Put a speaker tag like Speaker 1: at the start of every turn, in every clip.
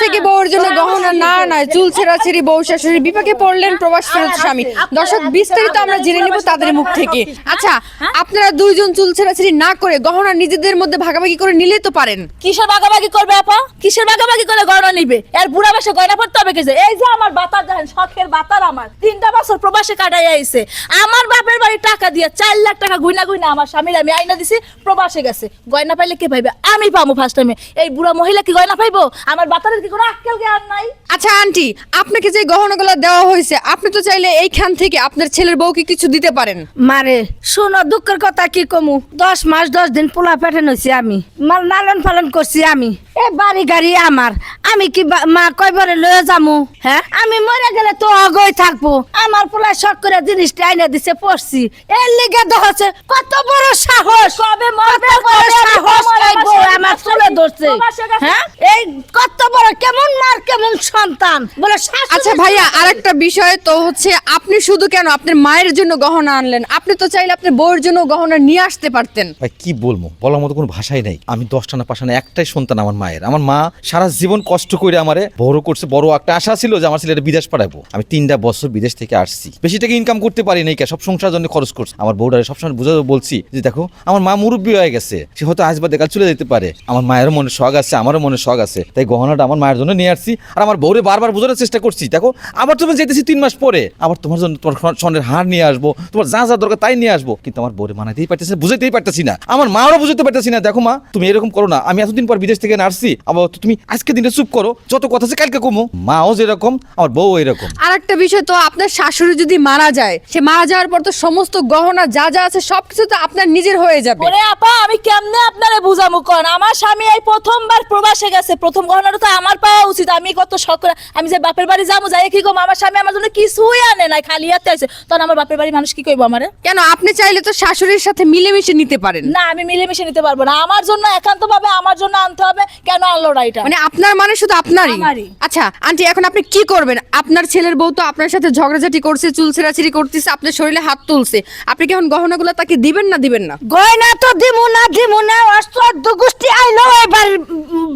Speaker 1: থেকে বউর জন্য গহনা না নয় চুল ছেঁড়াছেড়ি বউ শাশুড়ি বিপাকে পড়লেন প্রবাস ফেরত স্বামী। দর্শক বিস্তারিত আমরা জেনে নেব তাদের মুখ থেকে। আচ্ছা, আপনারা দুইজন চুল ছেঁড়াছেড়ি না করে গহনা নিজেদের মধ্যে ভাগাভাগি করে নিলে তো পারেন।
Speaker 2: কিসের ভাগাভাগি করবে আপা? কিসের ভাগাভাগি করে গয়না নিবে? এর বুড়া বয়সে গয়না পড়তে হবে কিসে? এই যে আমার বাতার দেখেন, শখের বাতার আমার 3টা বছর প্রবাসে কাটাই আইছে। আমার বাপের বাড়ি টাকা দিয়ে 4 লাখ টাকা গুইনা গুইনা আমার স্বামীর আমি আইনা দিছি, প্রবাসে গেছে। গয়না পাইলে কে পাইবে? আমি পাবো ফার্স্ট টাইমে। এই বুড়া মহিলা কি গয়না পাইবো? আমার বাতারের কি কোনো আক্কেল জ্ঞান নাই?
Speaker 1: আচ্ছা আন্টি, আপনাকে যে গহনাগুলো দেওয়া হয়েছে আপনি তো চাইলে এইখান থেকে আপনার ছেলের বউকে কিছু দিতে পারেন।
Speaker 3: মারে শোনো, দুঃখের কথা কি কমু, 10 মাস 10 দিন পোলা পেটে নইছি আমি, মাল লালন পালন করছি আমি। এ বাড়ি গাড়ি আমার, আমি কি মা কয়বারে লয়ে যামু? হ্যাঁ, আমি মরে গেলে তো অগই থাকবো। আমার পোলা শখ করে জিনিসটা আইনা দিছে পড়ছি, এর লিগে দহছে কত বড় সাহস,
Speaker 2: কবে মরবে,
Speaker 3: কত বড়
Speaker 2: কবে
Speaker 3: সাহস এই বউ আমার চলে ধরছে।
Speaker 2: প্রবাসে গেছে।
Speaker 3: হ্যাঁ, এই কত বড় কেমন মার কেমন সন্তান বলে শাশুড়ি।
Speaker 1: আচ্ছা ভাইয়া, আরেকটা বিষয় তো হচ্ছে আপনি শুধু কেন আপনার মায়ের জন্য গহনা আনলেন? আপনি তো চাইলে আপনার বউয়ের জন্য গহনা নিয়ে আসতে পারতেন।
Speaker 4: ভাই কি বলবো, বলার মতো কোনো ভাষাই নাই। আমি 10টা না 5টা না একটাই সন্তান আমার মায়ের। আমার মা সারা জীবন কষ্ট করে আমারে বড় করছে। বড় একটা আশা ছিল যে আমার ছেলেটা বিদেশ পাঠাবো। আমি 3টা বছর বিদেশ থেকে আসছি, বেশি টাকা ইনকাম করতে পারি নাই, সব সংসারের জন্য খরচ করছি। আমার বউটারে সবসময় বুঝাতে বলছি যে দেখো আমার মা মুরব্বী হয়ে গেছে, সে হয়তো আজ বা দেখাল চলে যেতে পারে। আমার মায়ের মনে শখ আছে, আমারও মনে শখ আছে, তাই গহনাটা আমার মায়ের জন্য নিয়ে আসছি। আর আমার বউরে বারবার বোঝানোর চেষ্টা করছি, দেখো আবার তুমি যেতেছি 3 মাস পরে, আবার তোমার জন্য তোমার স্বর্ণের হার নিয়ে আসবো, তোমার যা যা দরকার তাই নিয়ে আসবো। কিন্তু আমার বউরে মানাতেই পারতেছে, বুঝাতেই পারতেছি না, আমার মাও বুঝতে পারতেছি না। দেখো মা, তুমি এরকম করো না, আমি এতদিন পর বিদেশ থেকে আসছি, আবার তুমি আজকে দিনটা চুপ করো, যত কথা আছে কালকে কমো। মাও যেরকম আমার বউ এরকম।
Speaker 1: আর একটা বিষয় তো, আপনার শাশুড়ি যদি মারা যায়, সে মারা যাওয়ার পর তো সমস্ত গহনা যা যা আছে সবকিছু তো আপনার নিজের হয়ে যাবে।
Speaker 2: ওরে আপা, আমি কেমনে আপনারে বুঝামু কোন? আমার স্বামী এই প্রথমবার প্রবাসে গেছে, প্রথম গহনাটা তো আমার পাওয়া উচিত। আমি কত শখ করে আমি যে বাপের বাড়ি যাবো, যাই কি কম, আমার স্বামী আমার জন্য কিছুই আনে নাই, খালি হাতে আছে। তখন আমার বাপের বাড়ি মানুষ কি কইবো আমারে?
Speaker 1: কেন, আপনি চাইলে তো শাশুড়ির সাথে মিলেমিশে নিতে পারেন।
Speaker 2: না, আমি মিলেমিশে নিতে পারবো না। আমার জন্য একান্ত ভাবে আমার জন্য আনতে হবে। কেন আনলো না এটা?
Speaker 1: মানে আপনার মানে শুধু আপনারই?
Speaker 2: আমারই।
Speaker 1: আচ্ছা আন্টি, এখন আপনি কি করবেন? আপনার ছেলের বউ তো আপনার সাথে ঝগড়াঝাটি করছে, চুল ছেঁড়াছিড়ি করতেছে, আপনার শরীরে হাত তুলছে, আপনি কি এখন গহনাগুলো তাকে দিবেন না দিবেন না?
Speaker 3: গয়না তো দিমু না অষ্টদ গোষ্ঠী আইলো এবার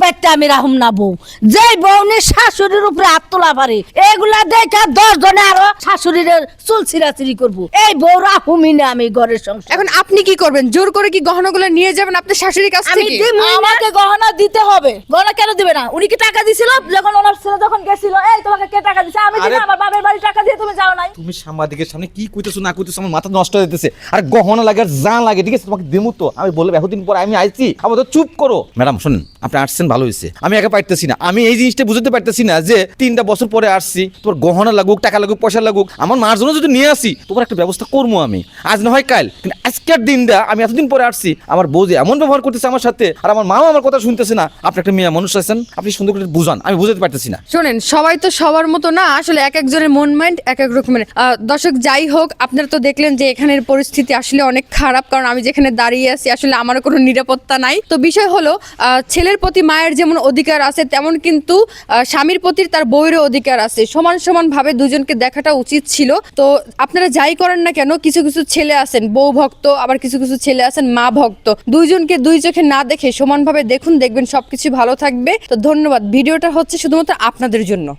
Speaker 3: বেটা আমি রাহুম না বউ, যেই বউনি শাশুড়ির উপরে হাত তোলা পারে এগুলা দেখা 10 জনে আরো শাশুড়ির চুল ছিঁড়াছিড়ি করবো। এই বউ রাহুমি না আমি ঘরের সংসার।
Speaker 1: এখন আপনি কি করবেন? জোর করে কি গহনাগুলো নিয়ে যাবেন আপনার শাশুড়ির কাছ
Speaker 3: আমি
Speaker 1: থেকে?
Speaker 3: দিমু না।
Speaker 2: আমাকে গহনা দিতে হবে। গহনা কেন দিবে না? উনি কি টাকা দিছিল যখন ওনার ছেলে যখন গেছিল? এই তোমাকে কে টাকা দিছে? আমি দিই না,
Speaker 4: আরে-
Speaker 2: আমার বাবার বাড়ি টাকা দিয়ে তুমি যাও নাই।
Speaker 4: তুমি সাংবাদিকের সামনে কি কইতেছো না কইতেছো, আমার মাথা নষ্ট হয়ে যেতেছে। আর গহনা লাগে আর যা লাগে ঠিক আছে, তোমাকে দেবো তো। আমি বললাম এতদিন পর আমি আইছি, আবার তো চুপ করো। ম্যাডাম শুনুন, আপনি আসছেন ভালো হয়েছে, আমি একা পারতেছি না। আমি এই জিনিসটা বুঝতে পারতেছি না যে 3টা বছর পরে আসছি, তোমার গহনা লাগুক, টাকা লাগুক, পয়সা লাগুক, আমার মার জন্য যদি নিয়ে আসি তোমার একটা ব্যবস্থা করবো আমি, আজ না হয় কাল। কিন্তু আজকের দিনটা আমি এতদিন পরে আসছি, আমার বউ যে এমন ব্যবহার করতেছে আমার সাথে, আর আমার মাও আমার কথা শুনতেছে না। আপনি একটা মেয়ে মানুষ আছেন, আপনি সুন্দর করে বুঝান, আমি বুঝতে পারতেছি না।
Speaker 1: শোনেন, সবাই তো সবার মতো না, আসলে এক একজনের মন মাইন্ড এক এক রকমের। দর্শক যাই হোক, আপনারা তো দেখলেন যে এখানের পরিস্থিতি আসলে অনেক খারাপ, কারণ আমি যেখানে দাঁড়িয়ে আছি আসলে আমারও কোনো নিরাপত্তা নাই। তো বিষয় হলো, ছেলের প্রতি মায়ের যেমন অধিকার আছে তেমন কিন্তু স্বামীর প্রতি তার বউয়েরও অধিকার আছে। সমান সমান ভাবে দুজনকে দেখাটা উচিত ছিল। তো আপনারা যাই করেন না কেন, কিছু কিছু ছেলে আছেন বউ ভক্ত, আবার কিছু কিছু ছেলে আছেন মা ভক্ত। দুইজনকে দুই চোখে না দেখে সমানভাবে দেখুন, দেখবেন সবকিছু ভালো থাকবে। তো ধন্যবাদ। ভিডিওটা হচ্ছে শুধুমাত্র আপনাদের জন্য।